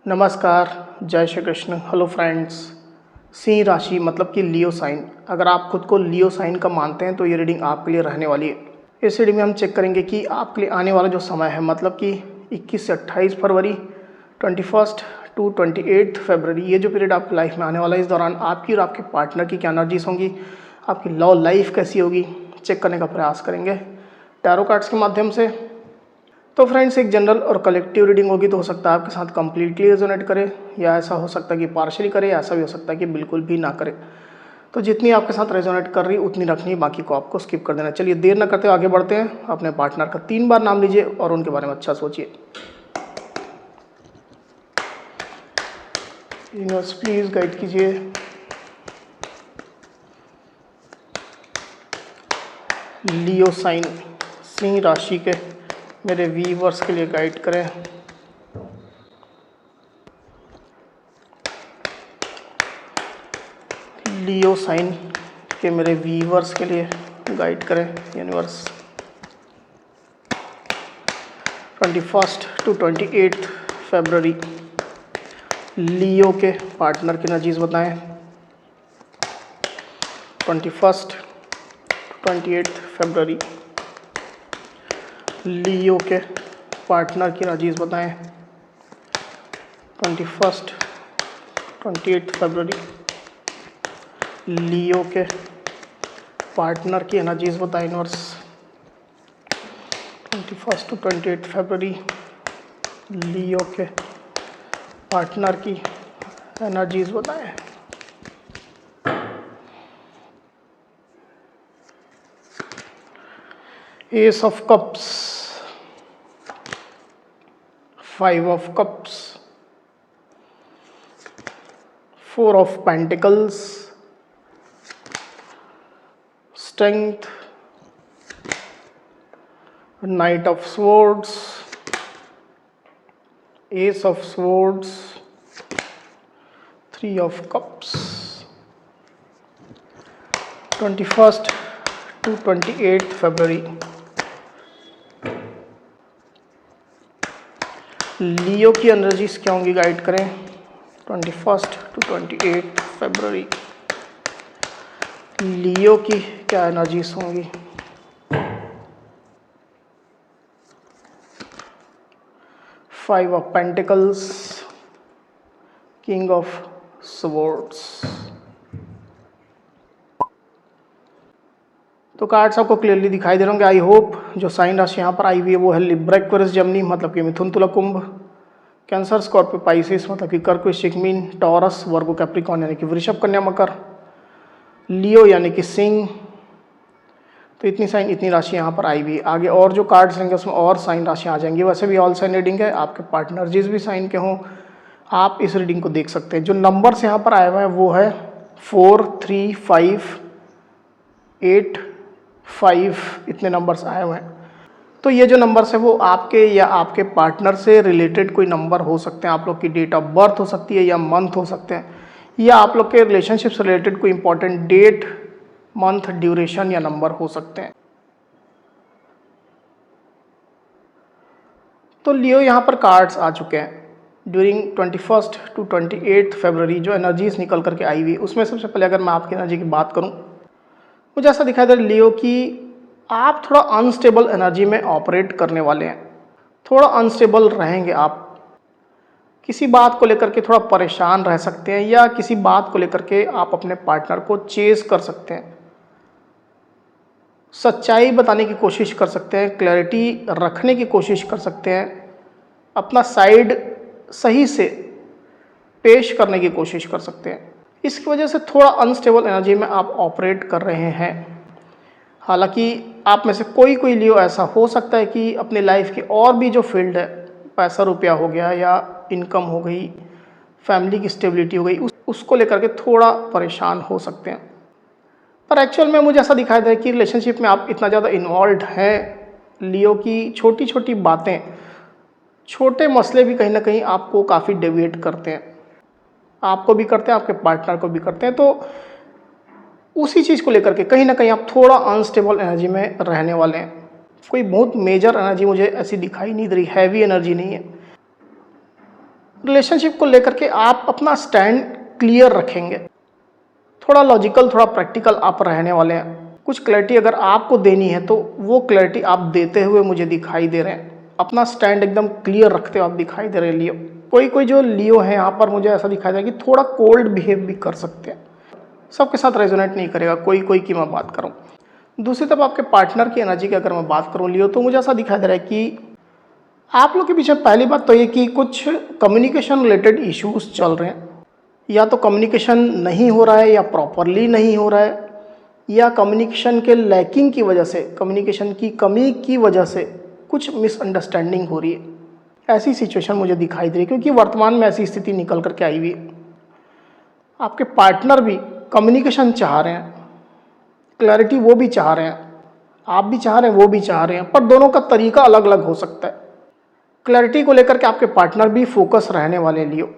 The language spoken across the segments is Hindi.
नमस्कार, जय श्री कृष्ण। Hello friends. सिंह राशि मतलब कि लियो साइन। अगर आप खुद को लियो साइन का मानते हैं तो ये रीडिंग आपके लिए रहने वाली है। इस रीडिंग में हम चेक करेंगे कि आपके लिए आने वाला जो समय है मतलब कि 21 से 28 फरवरी, 21 टू 28 फरवरी, ये जो पीरियड आपकी लाइफ में आने वाला है, इस दौरान आपकी और आपके पार्टनर की क्या एनर्जीज होंगी, आपकी लव लाइफ कैसी होगी, चेक करने का प्रयास करेंगे टैरो कार्ड्स के माध्यम से। तो फ्रेंड्स, एक जनरल और कलेक्टिव रीडिंग होगी तो हो सकता है आपके साथ कंप्लीटली रेजोनेट करे, या ऐसा हो सकता है कि पार्शियली करे, या ऐसा भी हो सकता है कि बिल्कुल भी ना करे। तो जितनी आपके साथ रेजोनेट कर रही उतनी रखनी, बाकी को आपको स्किप कर देना। चलिए देर न करते आगे बढ़ते हैं। अपने पार्टनर का 3 बार नाम लीजिए और उनके बारे में अच्छा सोचिए। यूनिवर्स प्लीज गाइड कीजिए। लियो साइन सिंह राशि के मेरे व्यूअर्स के लिए गाइड करें। लियो साइन के मेरे व्यूअर्स के लिए गाइड करें यूनिवर्स। 21 टू 28 फरवरी लियो के पार्टनर की एनर्जीज बताएं। 21 टू 28 फरवरी लियो के पार्टनर की एनर्जीज बताएं। 21 28 फरवरी लियो के पार्टनर की एनर्जीज बताएं यूनिवर्स। 21 टू 28 फरवरी लियो के पार्टनर की एनर्जीज बताएं। Ace of cups, 5 of cups, 4 of pentacles, strength, knight of swords, ace of swords, 3 of cups. 21 to 28 फरवरी लियो की एनर्जीज क्या होंगी, गाइड करें। 21 टू 28 फरवरी लियो की क्या एनर्जीज होंगी। Five of pentacles, king of swords. तो कार्ड्स आपको क्लियरली दिखाई दे रहे होंगे। आई होप जो साइन राशि यहाँ पर आई हुई है वो है लिब्रा एक्वेरियस जमनी मतलब कि मिथुन तुला कुंभ, कैंसर स्कॉर्पियो पाइसिस मतलब कि कर्क वृश्चिक मीन, टॉरस वर्गो कैप्रिकॉर्न यानी कि वृषभ कन्या मकर, लियो यानी कि सिंह। तो इतनी साइन इतनी राशि यहाँ पर आई हुई। आगे और जो कार्ड्स लेंगे उसमें और साइन राशि आ जाएंगी। वैसे भी ऑल साइन रीडिंग है, आपके पार्टनर जिस भी साइन के हों आप इस रीडिंग को देख सकते हैं। जो नंबर्स यहाँ पर आए हुए हैं वो है 4, 3, 5, 8, 5, इतने नंबर्स आए हुए हैं। तो ये जो नंबर्स है वो आपके या आपके पार्टनर से रिलेटेड कोई नंबर हो सकते हैं। आप लोग की डेट ऑफ बर्थ हो सकती है या मंथ हो सकते हैं, या आप लोग के रिलेशनशिप से रिलेटेड कोई इंपॉर्टेंट डेट, मंथ, ड्यूरेशन या नंबर हो सकते हैं। तो लियो यहाँ पर कार्ड्स आ चुके हैं। ड्यूरिंग 21 टू 28 फरवरी जो एनर्जीज निकल करके आई हुई उसमें सबसे पहले अगर मैं आपकी एनर्जी की बात करूँ, मुझे ऐसा दिखाई दे रहा है लियो कि आप थोड़ा अनस्टेबल एनर्जी में ऑपरेट करने वाले हैं। थोड़ा अनस्टेबल रहेंगे आप, किसी बात को लेकर के थोड़ा परेशान रह सकते हैं, या किसी बात को लेकर के आप अपने पार्टनर को चेज कर सकते हैं, सच्चाई बताने की कोशिश कर सकते हैं, क्लैरिटी रखने की कोशिश कर सकते हैं, अपना साइड सही से पेश करने की कोशिश कर सकते हैं। इसकी वजह से थोड़ा अनस्टेबल एनर्जी में आप ऑपरेट कर रहे हैं। हालांकि आप में से कोई कोई लियो ऐसा हो सकता है कि अपनी लाइफ की और भी जो फील्ड है, पैसा रुपया हो गया या इनकम हो गई, फैमिली की स्टेबिलिटी हो गई, उसको लेकर के थोड़ा परेशान हो सकते हैं। पर एक्चुअल में मुझे ऐसा दिखाई दे रहा है कि रिलेशनशिप में आप इतना ज़्यादा इन्वॉल्व हैं लियो की छोटी छोटी बातें, छोटे मसले भी कहीं ना कहीं आपको काफ़ी डेविएट करते हैं, आपको भी करते हैं, आपके पार्टनर को भी करते हैं। तो उसी चीज़ को लेकर के कहीं ना कहीं आप थोड़ा अनस्टेबल एनर्जी में रहने वाले हैं। कोई बहुत मेजर एनर्जी मुझे ऐसी दिखाई नहीं दे रही, हैवी एनर्जी नहीं है। रिलेशनशिप को लेकर के आप अपना स्टैंड क्लियर रखेंगे, थोड़ा लॉजिकल थोड़ा प्रैक्टिकल आप रहने वाले हैं। कुछ क्लैरिटी अगर आपको देनी है तो वो क्लैरिटी आप देते हुए मुझे दिखाई दे रहे हैं, अपना स्टैंड एकदम क्लियर रखते हुए आप दिखाई दे रहे हैं लियो। कोई जो लियो है यहाँ पर मुझे ऐसा दिखाई दे रहा है कि थोड़ा कोल्ड बिहेव भी कर सकते हैं, सबके साथ रेजोनेट नहीं करेगा, कोई की मैं बात करूँ। दूसरी तरफ आपके पार्टनर की एनर्जी की अगर मैं बात करूँ लियो, तो मुझे ऐसा दिखाई दे रहा है कि आप लोग के पीछे पहली बात तो ये कि कुछ कम्युनिकेशन रिलेटेड इश्यूज चल रहे हैं, या तो कम्युनिकेशन नहीं हो रहा है या प्रॉपरली नहीं हो रहा है, या कम्युनिकेशन के लैकिंग की वजह से, कम्युनिकेशन की कमी की वजह से कुछ मिसअंडरस्टैंडिंग हो रही है। ऐसी सिचुएशन मुझे दिखाई दे रही है, क्योंकि वर्तमान में ऐसी स्थिति निकल करके आई हुई है। आपके पार्टनर भी कम्युनिकेशन चाह रहे हैं, क्लैरिटी वो भी चाह रहे हैं, आप भी चाह रहे हैं, वो भी चाह रहे हैं, पर दोनों का तरीका अलग अलग हो सकता है। क्लैरिटी को लेकर के आपके पार्टनर भी फोकस रहने वाले लियो।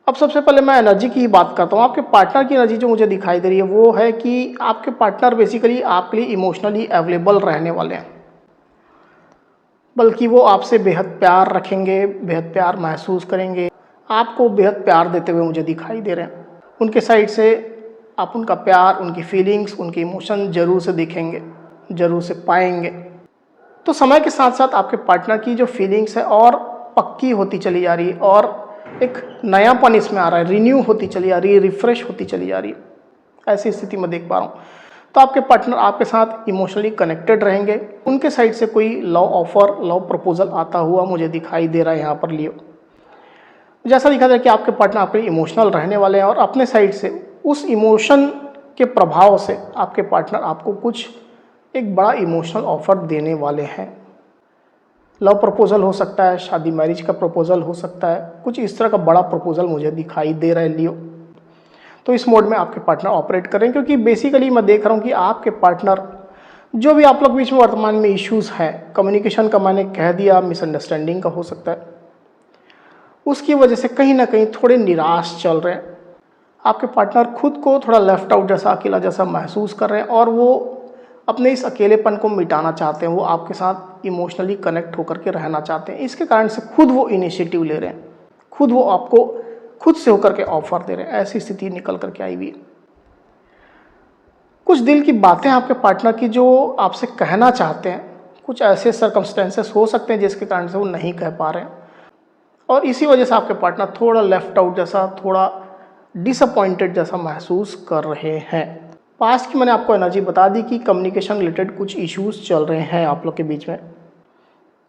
अब सबसे पहले मैं एनर्जी की ही बात करता हूँ। आपके पार्टनर की एनर्जी जो मुझे दिखाई दे रही है वो है कि आपके पार्टनर बेसिकली आपके लिए इमोशनली अवेलेबल रहने वाले हैं, बल्कि वो आपसे बेहद प्यार रखेंगे, बेहद प्यार महसूस करेंगे, आपको बेहद प्यार देते हुए मुझे दिखाई दे रहे हैं। उनके साइड से आप उनका प्यार, उनकी फीलिंग्स, उनके इमोशन ज़रूर से देखेंगे, ज़रूर से पाएंगे। तो समय के साथ साथ आपके पार्टनर की जो फीलिंग्स है और पक्की होती चली जा रही है, और एक नयापन इसमें आ रहा है, रिन्यू होती चली जा रही है, रिफ्रेश होती चली जा रही है। ऐसी स्थिति में देख पा रहा हूँ। तो आपके पार्टनर आपके साथ इमोशनली कनेक्टेड रहेंगे। उनके साइड से कोई लव ऑफर, लव प्रपोजल आता हुआ मुझे दिखाई दे रहा है यहाँ पर लियो। जैसा दिखा रहा है कि आपके पार्टनर आपके इमोशनल रहने वाले हैं, और अपने साइड से उस इमोशन के प्रभाव से आपके पार्टनर आपको कुछ एक बड़ा इमोशनल ऑफर देने वाले हैं। लव प्रपोजल हो सकता है, शादी मैरिज का प्रपोजल हो सकता है, कुछ इस तरह का बड़ा प्रपोजल मुझे दिखाई दे रहा है लियो। तो इस मोड में आपके पार्टनर ऑपरेट करें, क्योंकि बेसिकली मैं देख रहा हूँ कि आपके पार्टनर जो भी आप लोग बीच में वर्तमान में इश्यूज़ हैं, कम्युनिकेशन का मैंने कह दिया, मिसअंडरस्टैंडिंग का हो सकता है, उसकी वजह से कहीं ना कहीं थोड़े निराश चल रहे हैं। आपके पार्टनर खुद को थोड़ा लेफ्ट आउट जैसा, अकेला जैसा महसूस कर रहे हैं, और वो अपने इस अकेलेपन को मिटाना चाहते हैं। वो आपके साथ इमोशनली कनेक्ट होकर के रहना चाहते हैं। इसके कारण से खुद वो इनिशिएटिव ले रहे हैं, खुद वो आपको खुद से होकर के ऑफर दे रहे हैं। ऐसी स्थिति निकल करके आई हुई है। कुछ दिल की बातें आपके पार्टनर की जो आपसे कहना चाहते हैं, कुछ ऐसे सर्कमस्टेंसेस हो सकते हैं जिसके कारण से वो नहीं कह पा रहे हैं, और इसी वजह से आपके पार्टनर थोड़ा लेफ्ट आउट जैसा, थोड़ा डिसअपॉइंटेड जैसा महसूस कर रहे हैं। पास्ट की मैंने आपको एनर्जी बता दी कि कम्युनिकेशन रिलेटेड कुछ इश्यूज चल रहे हैं आप लोग के बीच में।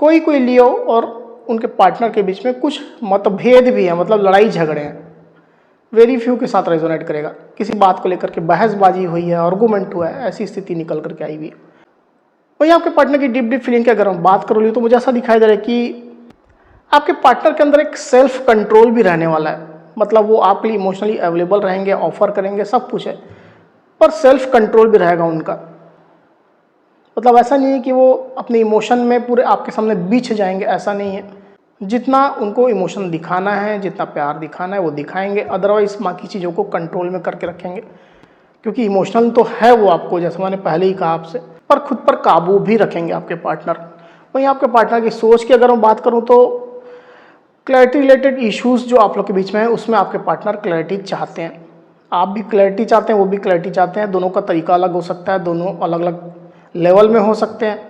कोई लियो और उनके पार्टनर के बीच में कुछ मतभेद भी है, मतलब लड़ाई झगड़े हैं। वेरी फ्यू के साथ रेजोनेट करेगा। किसी बात को लेकर के बहसबाजी हुई है, आर्गूमेंट हुआ है, ऐसी स्थिति निकल करके आई हुई है। वही आपके पार्टनर की डीप फीलिंग की अगर हम बात कर ली तो मुझे ऐसा दिखाई दे रहा है कि आपके पार्टनर के अंदर एक सेल्फ कंट्रोल भी रहने वाला है। मतलब वो आपके लिए इमोशनली अवेलेबल रहेंगे, ऑफर करेंगे, सब कुछ है, पर सेल्फ कंट्रोल भी रहेगा उनका। मतलब ऐसा नहीं है कि वो अपने इमोशन में पूरे आपके सामने बिछ जाएंगे, ऐसा नहीं है। जितना उनको इमोशन दिखाना है, जितना प्यार दिखाना है वो दिखाएंगे, अदरवाइज बाकी चीज़ों को कंट्रोल में करके रखेंगे, क्योंकि इमोशनल तो है वो आपको, जैसे मैंने पहले ही कहा आपसे, पर खुद पर काबू भी रखेंगे आपके पार्टनर। वहीं आपके पार्टनर की सोच की अगर मैं बात करूँ तो क्लैरिटी रिलेटेड इश्यूज़ जो आप लोग के बीच में है उसमें आपके पार्टनर क्लैरिटी चाहते हैं। आप भी क्लैरिटी चाहते हैं, वो भी क्लैरिटी चाहते हैं। दोनों का तरीका अलग हो सकता है, दोनों अलग अलग लेवल में हो सकते हैं,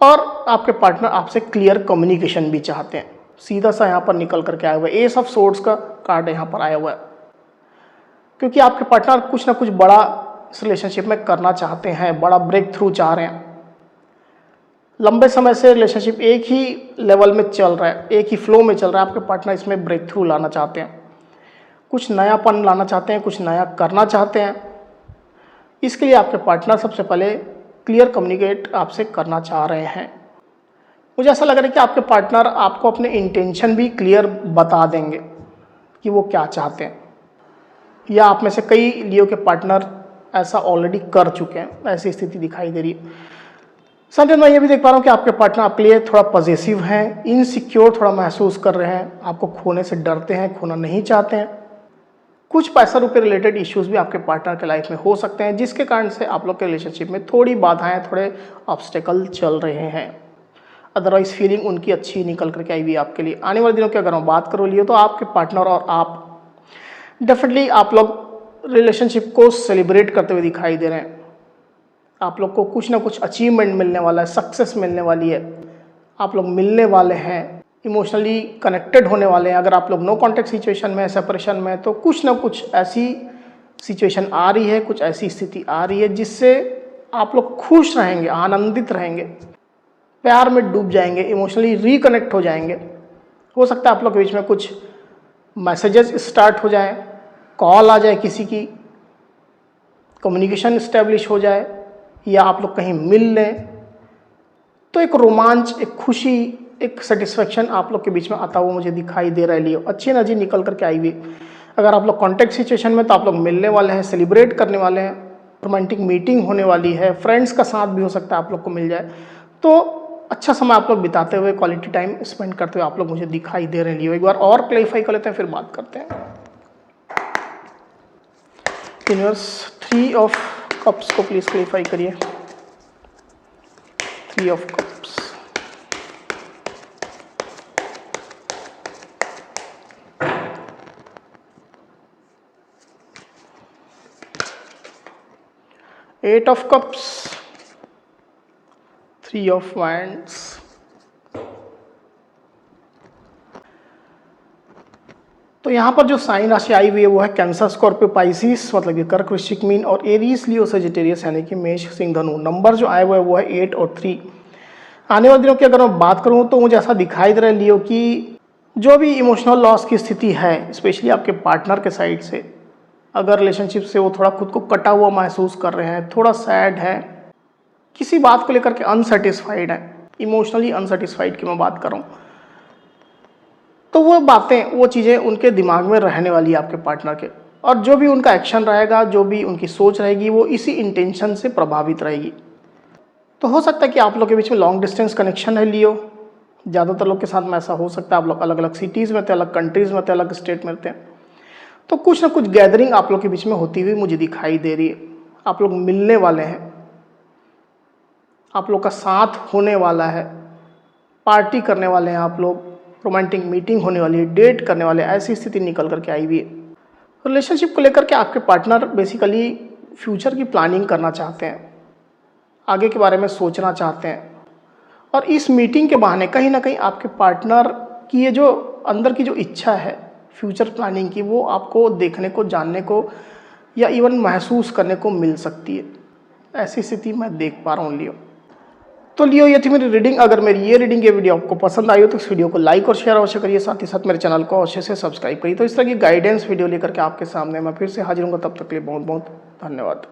और आपके पार्टनर आपसे क्लियर कम्युनिकेशन भी चाहते हैं। सीधा सा यहाँ पर निकल करके आया हुआ है, एस ऑफ सोर्ड्स का कार्ड यहाँ पर आया हुआ है, क्योंकि आपके पार्टनर कुछ ना कुछ बड़ा इस रिलेशनशिप में करना चाहते हैं, बड़ा ब्रेक थ्रू चाह रहे हैं। लंबे समय से रिलेशनशिप एक ही लेवल में चल रहा है, एक ही फ्लो में चल रहा है। आपके पार्टनर इसमें ब्रेक थ्रू लाना चाहते हैं, कुछ नयापन लाना चाहते हैं, कुछ नया करना चाहते हैं। इसके लिए आपके पार्टनर सबसे पहले क्लियर कम्युनिकेट आपसे करना चाह रहे हैं। मुझे ऐसा लग रहा है कि आपके पार्टनर आपको अपने इंटेंशन भी क्लियर बता देंगे कि वो क्या चाहते हैं, या आप में से कई लियो के पार्टनर ऐसा ऑलरेडी कर चुके हैं। ऐसी स्थिति दिखाई दे रही है। साथ ही मैं ये भी देख पा रहा हूँ कि आपके पार्टनर आपके लिए थोड़ा पॉजिटिव हैं, इनसिक्योर थोड़ा महसूस कर रहे हैं, आपको खोने से डरते हैं, खोना नहीं चाहते हैं। कुछ पैसा रुपये रिलेटेड इश्यूज भी आपके पार्टनर के लाइफ में हो सकते हैं, जिसके कारण से आप लोग के रिलेशनशिप में थोड़ी बाधाएं, थोड़े ऑब्स्टेकल चल रहे हैं। अदरवाइज फीलिंग उनकी अच्छी निकल करके आई हुई है आपके लिए। आने वाले दिनों की अगर मैं बात करूँ लियो, तो आपके पार्टनर और आप डेफिनेटली आप लोग रिलेशनशिप को सेलिब्रेट करते हुए दिखाई दे रहे हैं। आप लोग को कुछ ना कुछ अचीवमेंट मिलने वाला है, सक्सेस मिलने वाली है, आप लोग मिलने वाले हैं, इमोशनली कनेक्टेड होने वाले हैं। अगर आप लोग नो कॉन्टेक्ट सिचुएशन में, सेपरेशन में, तो कुछ ना कुछ ऐसी सिचुएशन आ रही है, कुछ ऐसी स्थिति आ रही है जिससे आप लोग खुश रहेंगे, आनंदित रहेंगे, प्यार में डूब जाएंगे, इमोशनली रिकनेक्ट हो जाएंगे। हो सकता है आप लोग के बीच में कुछ मैसेजेस स्टार्ट हो जाए, कॉल आ जाए किसी की, कम्युनिकेशन इस्टेब्लिश हो जाए, या आप लोग कहीं मिल लें, तो एक रोमांच, एक खुशी, एक सेटिस्फेक्शन आप लोग के बीच में आता हुआ मुझे दिखाई दे रहा है। लियो अच्छी एनर्जी निकल करके आई हुई। अगर आप लोग कॉन्टेक्ट सिचुएशन में, तो आप लोग मिलने वाले हैं, सेलिब्रेट करने वाले हैं, रोमांटिक मीटिंग होने वाली है, फ्रेंड्स का साथ भी हो सकता है आप लोग को मिल जाए। तो अच्छा समय आप लोग बिताते हुए, क्वालिटी टाइम स्पेंड करते हुए आप लोग मुझे दिखाई दे रहे हैं। लियो एक बार और क्लैरिफाई कर लेते हैं, फिर बात करते हैं। यूनिवर्स 3 ऑफ कप्स को प्लीज क्लैरिफाई करिए। 3 of cups, eight of cups, 3 of wands, तो यहाँ पर जो साइन राशि आई हुई है वो है कैंसर, स्कॉर्पियो, पाइसिस मतलब कि कर्क, वृश्चिक, मीन, और एरीज, लियो, सजिटेरियस यानी कि मेष, सिंह, धनु। नंबर जो आए हुए है वो है 8 और 3। आने वाले दिनों की अगर मैं बात करूँ तो मुझे ऐसा दिखाई दे रहा है लियो कि जो भी इमोशनल लॉस की स्थिति है, स्पेशली आपके पार्टनर के साइड से, अगर रिलेशनशिप से वो थोड़ा खुद को कटा हुआ महसूस कर रहे हैं, थोड़ा सैड है, किसी बात को लेकर के अनसेटिस्फाइड है, इमोशनली अनसेटिस्फाइड की मैं बात कर रहा हूँ, तो वो बातें, वो चीज़ें उनके दिमाग में रहने वाली है आपके पार्टनर के, और जो भी उनका एक्शन रहेगा, जो भी उनकी सोच रहेगी, वो इसी इंटेंशन से प्रभावित रहेगी। तो हो सकता है कि आप लोग के बीच में लॉन्ग डिस्टेंस कनेक्शन है लियो। ज़्यादातर लोग के साथ में ऐसा हो सकता है, आप लोग अलग अलग सिटीज़ में थे, अलग कंट्रीज़ में थे, अलग स्टेट में थे, तो कुछ ना कुछ गैदरिंग आप लोग के बीच में होती हुई मुझे दिखाई दे रही है। आप लोग मिलने वाले हैं, आप लोग का साथ होने वाला है, पार्टी करने वाले हैं आप लोग, रोमांटिक मीटिंग होने वाली है, डेट करने वाले, ऐसी स्थिति निकल करके आई हुई है। रिलेशनशिप को लेकर के आपके पार्टनर बेसिकली फ्यूचर की प्लानिंग करना चाहते हैं, आगे के बारे में सोचना चाहते हैं, और इस मीटिंग के बहाने कहीं ना कहीं आपके पार्टनर की ये जो अंदर की जो इच्छा है फ्यूचर प्लानिंग की, वो आपको देखने को, जानने को, या इवन महसूस करने को मिल सकती है। ऐसी स्थिति मैं देख पा रहा हूँ लियो। तो लियो ये थी मेरी रीडिंग। अगर मेरी ये रीडिंग, ये वीडियो आपको पसंद आई हो तो इस वीडियो को लाइक और शेयर अवश्य करिए, साथ ही साथ मेरे चैनल को अवश्य से सब्सक्राइब करिए। तो इस तरह की गाइडेंस वीडियो लेकर के आपके सामने मैं फिर से हाजिर हूँगा, तब तक के लिए बहुत बहुत धन्यवाद।